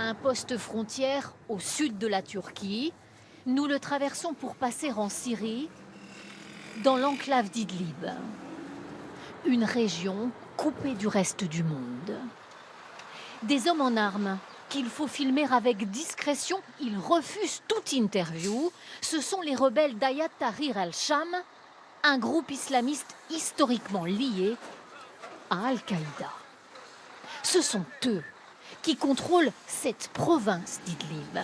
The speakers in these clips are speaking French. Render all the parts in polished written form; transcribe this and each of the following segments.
Un poste frontière au sud de la Turquie. Nous le traversons pour passer en Syrie, dans l'enclave d'Idlib. Une région coupée du reste du monde. Des hommes en armes qu'il faut filmer avec discrétion. Ils refusent toute interview. Ce sont les rebelles d'Hayat Tahrir al-Sham, un groupe islamiste historiquement lié à Al-Qaïda. Ce sont eux qui contrôlent cette province d'Idlib.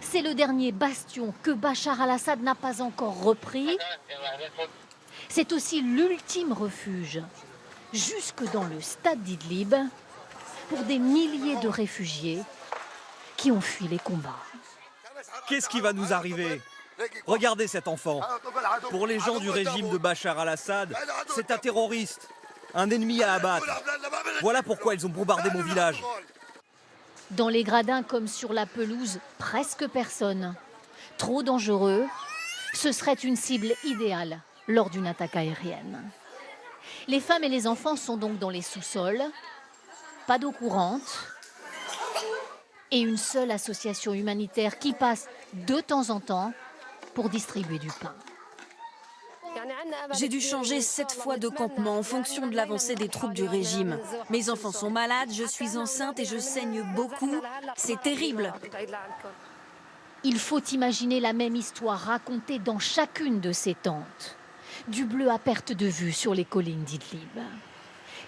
C'est le dernier bastion que Bachar al-Assad n'a pas encore repris. C'est aussi l'ultime refuge, jusque dans le stade d'Idlib, pour des milliers de réfugiés qui ont fui les combats. Qu'est-ce qui va nous arriver? Regardez cet enfant. Pour les gens du régime de Bachar al-Assad, c'est un terroriste, un ennemi à abattre. Voilà pourquoi ils ont bombardé mon village. Dans les gradins comme sur la pelouse, presque personne. Trop dangereux, ce serait une cible idéale lors d'une attaque aérienne. Les femmes et les enfants sont donc dans les sous-sols, pas d'eau courante et une seule association humanitaire qui passe de temps en temps pour distribuer du pain. J'ai dû changer 7 fois de campement en fonction de l'avancée des troupes du régime. Mes enfants sont malades, je suis enceinte et je saigne beaucoup. C'est terrible. Il faut imaginer la même histoire racontée dans chacune de ces tentes. Du bleu à perte de vue sur les collines d'Idlib.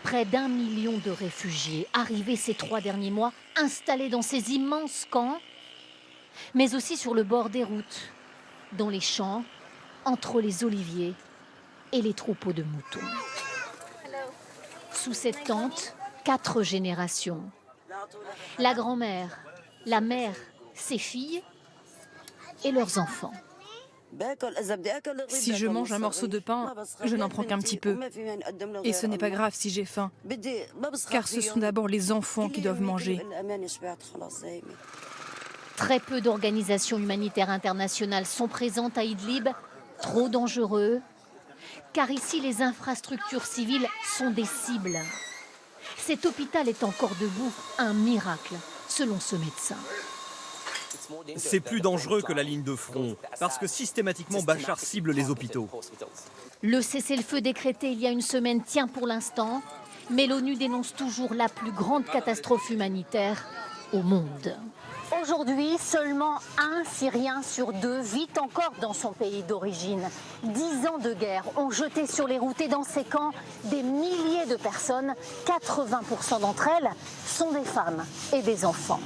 Près d'1 million de réfugiés arrivés ces 3 derniers mois, installés dans ces immenses camps, mais aussi sur le bord des routes, dans les champs, entre les oliviers et les troupeaux de moutons. Sous cette tente, 4 générations. La grand-mère, la mère, ses filles et leurs enfants. Si je mange un morceau de pain, je n'en prends qu'un petit peu. Et ce n'est pas grave si j'ai faim, car ce sont d'abord les enfants qui doivent manger. Très peu d'organisations humanitaires internationales sont présentes à Idlib, trop dangereux, car ici les infrastructures civiles sont des cibles. Cet hôpital est encore debout, un miracle, selon ce médecin. C'est plus dangereux que la ligne de front, parce que systématiquement Bachar cible les hôpitaux. Le cessez-le-feu décrété il y a une semaine tient pour l'instant, mais l'ONU dénonce toujours la plus grande catastrophe humanitaire au monde. Aujourd'hui, seulement 1 Syrien sur 2 vit encore dans son pays d'origine. 10 ans de guerre ont jeté sur les routes et dans ces camps des milliers de personnes. 80% d'entre elles sont des femmes et des enfants.